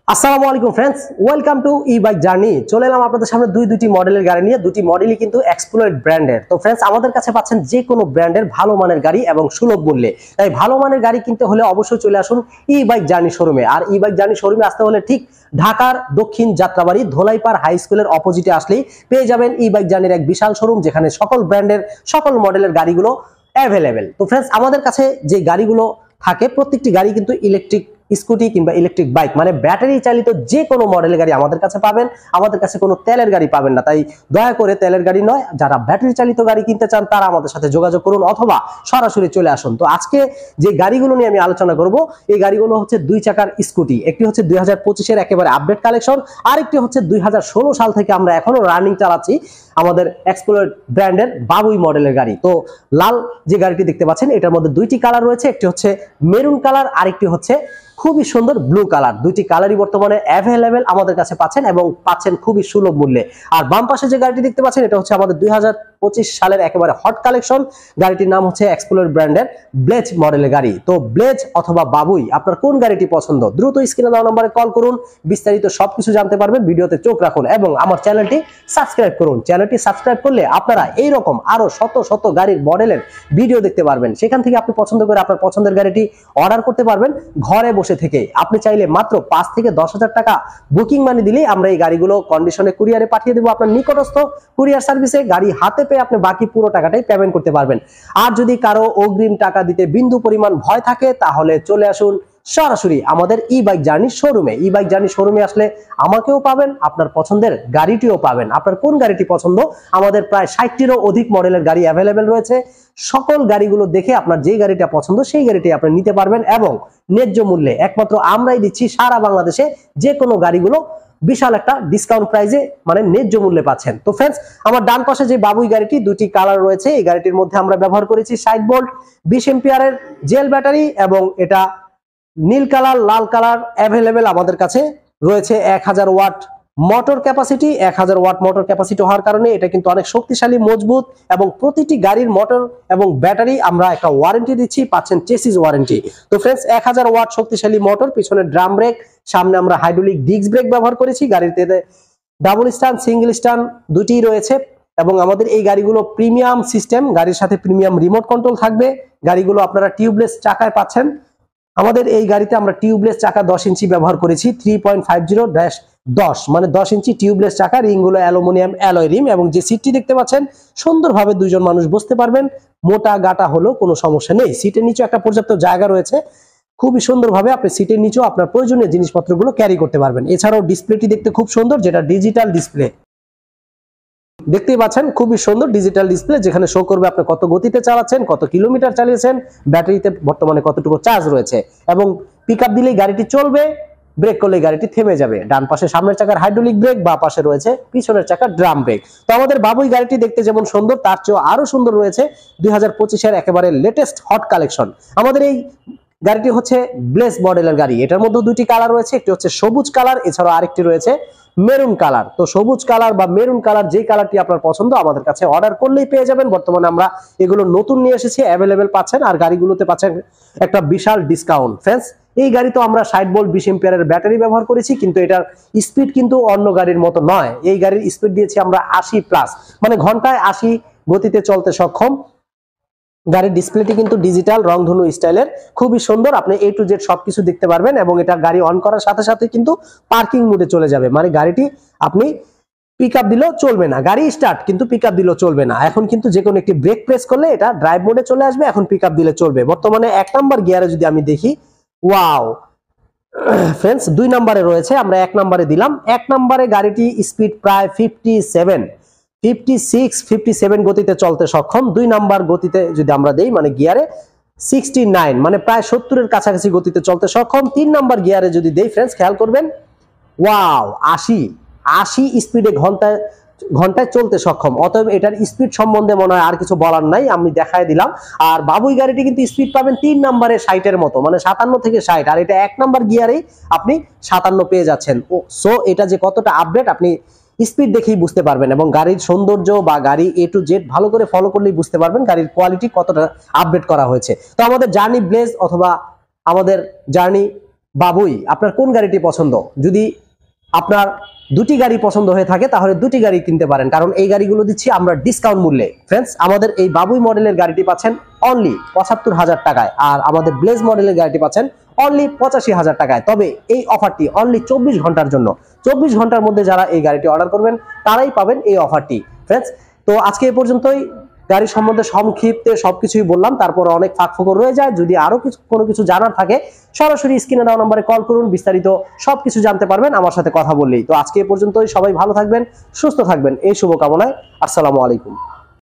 আসসালামু আলাইকুম friends, welcome to E bike journey. চলে এলাম আপনাদের সামনে দুটি মডেলের গাড়ি নিয়ে। দুটি মডেলই কিন্তু এক্সপ্লোরেড ব্র্যান্ডের। তো ফ্রেন্ডস, আমাদের কাছে পাচ্ছেন যে কোনো ব্র্যান্ডের ভালো মানের গাড়ি এবং সুলভ মূল্যে। তাই ভালো মানের গাড়ি কিনতে হলে অবশ্যই চলে আসুন ই বাইক জার্নি শোরুমে। আর ই বাইক জার্নি শোরুমে আসতে হলে ঠিক ঢাকার দক্ষিণ যাত্রাবাড়ি ধোলাইপাড় হাই স্কুলের অপোজিটে আসলেই পেয়ে যাবেন ই বাইক জার্নির এক বিশাল শোরুম, যেখানে সকল ব্র্যান্ডের সকল মডেলের গাড়িগুলো অ্যাভেলেবেল। তো ফ্রেন্ডস, আমাদের কাছে যে গাড়িগুলো থাকে প্রত্যেকটি গাড়ি কিন্তু ইলেকট্রিক স্কুটি কিংবা ইলেকট্রিক বাইক, মানে ব্যাটারি চালিত যে কোনো মডেলের গাড়ি আমাদের কাছে পাবেন। আমাদের কাছে কোনো তেলের গাড়ি পাবেন না। তাই দয়া করে তেলের গাড়ি নয়, যারা ব্যাটারি চালিত গাড়ি কিনতে চান তারা আমাদের সাথে যোগাযোগ করুন অথবা সরাসরি চলে আসুন। তো আজকে যে গাড়িগুলো নিয়ে আমি আলোচনা করব, এই গাড়িগুলো হচ্ছে 2 চাকার স্কুটি। একটি হচ্ছে 2025-এর একেবারে আপডেট কালেকশন, আরেকটি হচ্ছে 2016 সাল থেকে আমরা এখনো রানিং চালাচ্ছি আমাদের এক্সপ্লোর ব্র্যান্ডের বাবুই মডেলের গাড়ি। তো লাল যে গাড়িটি দেখতে পাচ্ছেন, এটার মধ্যে দুইটি কালার রয়েছে, একটি হচ্ছে মেরুন কালার, আরেকটি হচ্ছে খুবই সুন্দর ব্লু কালার। দুইটি কালারই বর্তমানে অ্যাভেলেবেল আমাদের কাছে পাচ্ছেন এবং পাচ্ছেন খুবই সুলভ মূল্যে। আর বাম পাশে যে গাড়িটি দেখতে পাচ্ছেন, এটা হচ্ছে আমাদের 2025 সালের একেবারে হট কালেকশন। গাড়িটির নাম হচ্ছে এক্সপ্লোর ব্র্যান্ডের ব্লেজ মডেলের গাড়ি। তো ব্লেজ অথবা বাবুই, আপনার কোন গাড়িটি পছন্দ? দ্রুত স্ক্রিনে দেওয়া নম্বরে কল করুন, বিস্তারিত সবকিছু জানতে পারবেন। ভিডিওতে চোখ রাখুন এবং আমার চ্যানেলটি সাবস্ক্রাইব করুন। চ্যানেলটি সাবস্ক্রাইব করলে আপনারা এইরকম আরো শত শত গাড়ির মডেলের ভিডিও দেখতে পারবেন। সেখান থেকে আপনি পছন্দ করে আপনার পছন্দের গাড়িটি অর্ডার করতে পারবেন ঘরে বসে থেকে। আপনি চাইলে মাত্র 5 থেকে 10,000 টাকা বুকিং মানি দিলেই আমরা এই গাড়িগুলো কন্ডিশনে কুরিয়ারে পাঠিয়ে দেবো আপনার নিকটস্থ কুরিয়ার সার্ভিসে। গাড়ি হাতে পেয়ে আপনি বাকি পুরো টাকাটাই পেমেন্ট করতে পারবেন। আর যদি কারো অগ্রিম টাকা দিতে বিন্দু পরিমাণ ভয় থাকে, তাহলে চলে আসুন সরাসরি আমাদের ই বাইক জার্নি শোরুমে। ই বাইক জার্নি শোরুমে আসলে আমাকেও পাবেন, আপনার পছন্দের গাড়িটিও পাবেন। আপনার কোন গাড়িটি পছন্দ? আমাদের প্রায় 60টিরও অধিক মডেলের গাড়ি অ্যাভেলেবেল রয়েছে। সকল গাড়িগুলো দেখে আপনার যে গাড়িটা পছন্দ সেই গাড়িটি আপনি নিতে পারবেন এবং ন্যায্য মূল্যে একমাত্র আমরাই দিচ্ছি সারা বাংলাদেশে যে কোনো গাড়িগুলো বিশাল একটা ডিসকাউন্ট প্রাইজে, মানে ন্যায্য মূল্যে পাচ্ছেন। তো ফ্রেন্ডস, আমার ডান পাশে যে বাবুই গাড়িটি, দুটি কালার রয়েছে। এই গাড়িটির মধ্যে আমরা ব্যবহার করেছি 60 ভোল্ট 20 এম্পিয়ারের জেল ব্যাটারি এবং এটা নীল কালার, লাল কালার অ্যাভেলেবেল আমাদের কাছে রয়েছে। 1000 watt motor capacity. 1000 watt motor capacity হওয়ার কারণে এটা কিন্তু অনেক শক্তিশালী, মজবুত এবং প্রতিটি গাড়ির মোটর এবং ব্যাটারি আমরা একটা ওয়ারেন্টি দিচ্ছি, পাচ্ছেন চেসিস ওয়ারেন্টি। তো ফ্রেন্ডস, 1000 ওয়াট শক্তিশালী মোটর, পিছনে ড্রাম ব্রেক, সামনে আমরা হাইড্রোলিক ডিস্ক ব্রেক ব্যবহার করেছি। গাড়িতে ডাবল স্ট্যান্ড, সিঙ্গেল স্ট্যান্ড দুটিই রয়েছে এবং আমাদের এই গাড়িগুলো প্রিমিয়াম সিস্টেম, গাড়ির সাথে প্রিমিয়াম রিমোট কন্ট্রোল থাকবে। গাড়িগুলো আপনারা টিউবলেস চাকায় পাচ্ছেন। আমাদের এই গাড়িতে আমরা টিউবলেস চাকা 10 ইঞ্চি ব্যবহার করেছি, 3.50-10, মানে 10 ইঞ্চি টিউবলেস চাকা। রিংগুলো অ্যালুমিনিয়াম অ্যালয় রিম এবং যে সিটটি দেখতে পাচ্ছেন সুন্দরভাবে দুইজন মানুষ বসতে পারবেন। মোটা গাটা হলেও কোনো সমস্যা নেই। সিটের নিচে একটা পর্যাপ্ত জায়গা রয়েছে। খুবই সুন্দরভাবে আপনি সিটের নিচেও আপনার প্রয়োজনীয় জিনিসপত্রগুলো ক্যারি করতে পারবেন। এছাড়াও ডিসপ্লেটি দেখতে খুব সুন্দর, যেটা ডিজিটাল ডিসপ্লে দেখতেই পাচ্ছেন, খুবই সুন্দর ডিজিটাল ডিসপ্লে, যেখানে শো করবে আপনি কত গতিতে চালাচ্ছেন, কত কিলোমিটার চালিয়েছেন, ব্যাটারিতে বর্তমানে কতটুকু চার্জ রয়েছে এবং পিকআপ দিলেই গাড়িটি চলবে, ব্রেক করলে গাড়িটি থেমে যাবে। ডান পাশে সামনের চাকার হাইড্রোলিক ব্রেক, বা পাশে রয়েছে পিছনের চাকার ড্রাম ব্রেক। তো আমাদের বাবুই গাড়িটি দেখতে যেমন সুন্দর, তার চেয়েও আরো সুন্দর রয়েছে 2025-এর একেবারে লেটেস্ট হট কালেকশন। আমাদের এই গাড়িটি হচ্ছে ব্লেজ মডেলের গাড়ি। এটার মধ্যে দুটি কালার রয়েছে, একটি হচ্ছে সবুজ কালার, এছাড়াও আরেকটি রয়েছে মেরুন কালার। তো সবুজ কালার বা মেরুন কালার যেই কালারটি আপনার পছন্দ আমাদের কাছে অর্ডার করলেই পেয়ে যাবেন। বর্তমানে আমরা এগুলো নতুন নিয়ে এসেছি, অ্যাভেলেবেল পাচ্ছেন। আর গাড়িগুলোতে পাচ্ছেন একটা বিশাল ডিসকাউন্ট। ফ্রেন্ডস, এই গাড়ি তো আমরা 60 ভোল্ট 20 এম্পিয়ারের ব্যাটারি ব্যবহার করেছি, কিন্তু এটার স্পিড কিন্তু অন্য গাড়ির মতো নয়। এই গাড়ির স্পিড দিয়েছি আমরা 80+, মানে ঘন্টায় 80 গতিতে চলতে সক্ষম। গাড়ির ডিসপ্লেটি কিন্তু ডিজিটাল রংধনু স্টাইলের, খুবই সুন্দর। আপনি A to Z সবকিছু দেখতে পারবেন এবং এটা গাড়ি অন করার সাথে সাথে কিন্তু পার্কিং মোডে চলে যাবে, মানে গাড়িটি আপনি পিকআপ দিলেও চলবে না, গাড়ি স্টার্ট কিন্তু পিকআপ দিলেও চলবে না। এখন কিন্তু যে কোনো একটি ব্রেক প্রেস করলে এটা ড্রাইভ মোডে চলে আসবে, এখন পিকআপ দিলে চলবে। বর্তমানে 1 নাম্বার গিয়ারে যদি আমি দেখি, ওয়াও ফ্রেন্ডস, 2 নম্বরে রয়েছে, আমরা 1 নম্বরে দিলাম। 1 নম্বরে গাড়িটি স্পিড প্রায় 56-57 গতিতে চলতে সক্ষম। 2 নাম্বার গতিতে যদি আমরা দেই, মানে গিয়ারে 69, মানে প্রায় 70-এর কাছাকাছি গতিতে চলতে সক্ষম। 3 নাম্বার গিয়ারে যদি দেই ফ্রেন্ডস, খেয়াল করবেন, ওয়াও 80 স্পিডে ঘন্টায় চলতে সক্ষম। অতএব এটার স্পিড সম্বন্ধে মনে হয় আর কিছু বলার নাই, আমি দেখাই দিলাম। আর বাবুই গাড়িটি কিন্তু স্পিড পাবেন 3 নম্বরে 60-এর মতো, মানে 57 থেকে 60। আর এটা 1 নাম্বার গিয়ারেই আপনি 57 পেয়ে যাচ্ছেন। সো এটা যে কতটা আপডেট আপনি স্পিড দেখেই বুঝতে পারবেন এবং গাড়ির সৌন্দর্য বা গাড়ি A to Z ভালো করে ফলো করলেই বুঝতে পারবেন গাড়ির কোয়ালিটি কতটা আপডেট করা হয়েছে। তো আমাদের জার্নি ব্লেজ অথবা আমাদের জার্নি বাবুই আপনার কোন গাড়িটি পছন্দ? যদি আপনার দুটি গাড়ি পছন্দ হয়ে থাকে তাহলে দুটি গাড়ি কিনতে পারেন, কারণ এই গাড়িগুলো দিচ্ছি আমরা ডিসকাউন্ট মূল্যে। ফ্রেন্ডস, আমাদের এই বাবুই মডেলের গাড়িটি পাচ্ছেন অনলি ৭৫,০০০ টাকায়, আর আমাদের ব্লেজ মডেলের গাড়িটি পাচ্ছেন অনলি ৮৫,০০০ টাকায়। তবে এই অফারটি অনলি ২৪ ঘন্টার জন্য। ২৪ ঘন্টার মধ্যে যারা এই গাড়িটি অর্ডার করবেন তারাই পাবেন এই অফারটি। ফ্রেন্ডস, তো আজকে এ পর্যন্তই। গাড়ি সম্বন্ধে সংক্ষিপ্তে সবকিছুই বললাম, তারপরে অনেক ফাঁকফোকর রয়ে যায়। যদি আরো কোনো কিছু জানার থাকে সরাসরি স্ক্রিনে দেওয়া নম্বরে কল করুন, বিস্তারিত সবকিছু জানতে পারবেন আমার সাথে কথা বললেই। তো আজকে এ পর্যন্তই, সবাই ভালো থাকবেন, সুস্থ থাকবেন এই শুভকামনায়। আসসালামু আলাইকুম।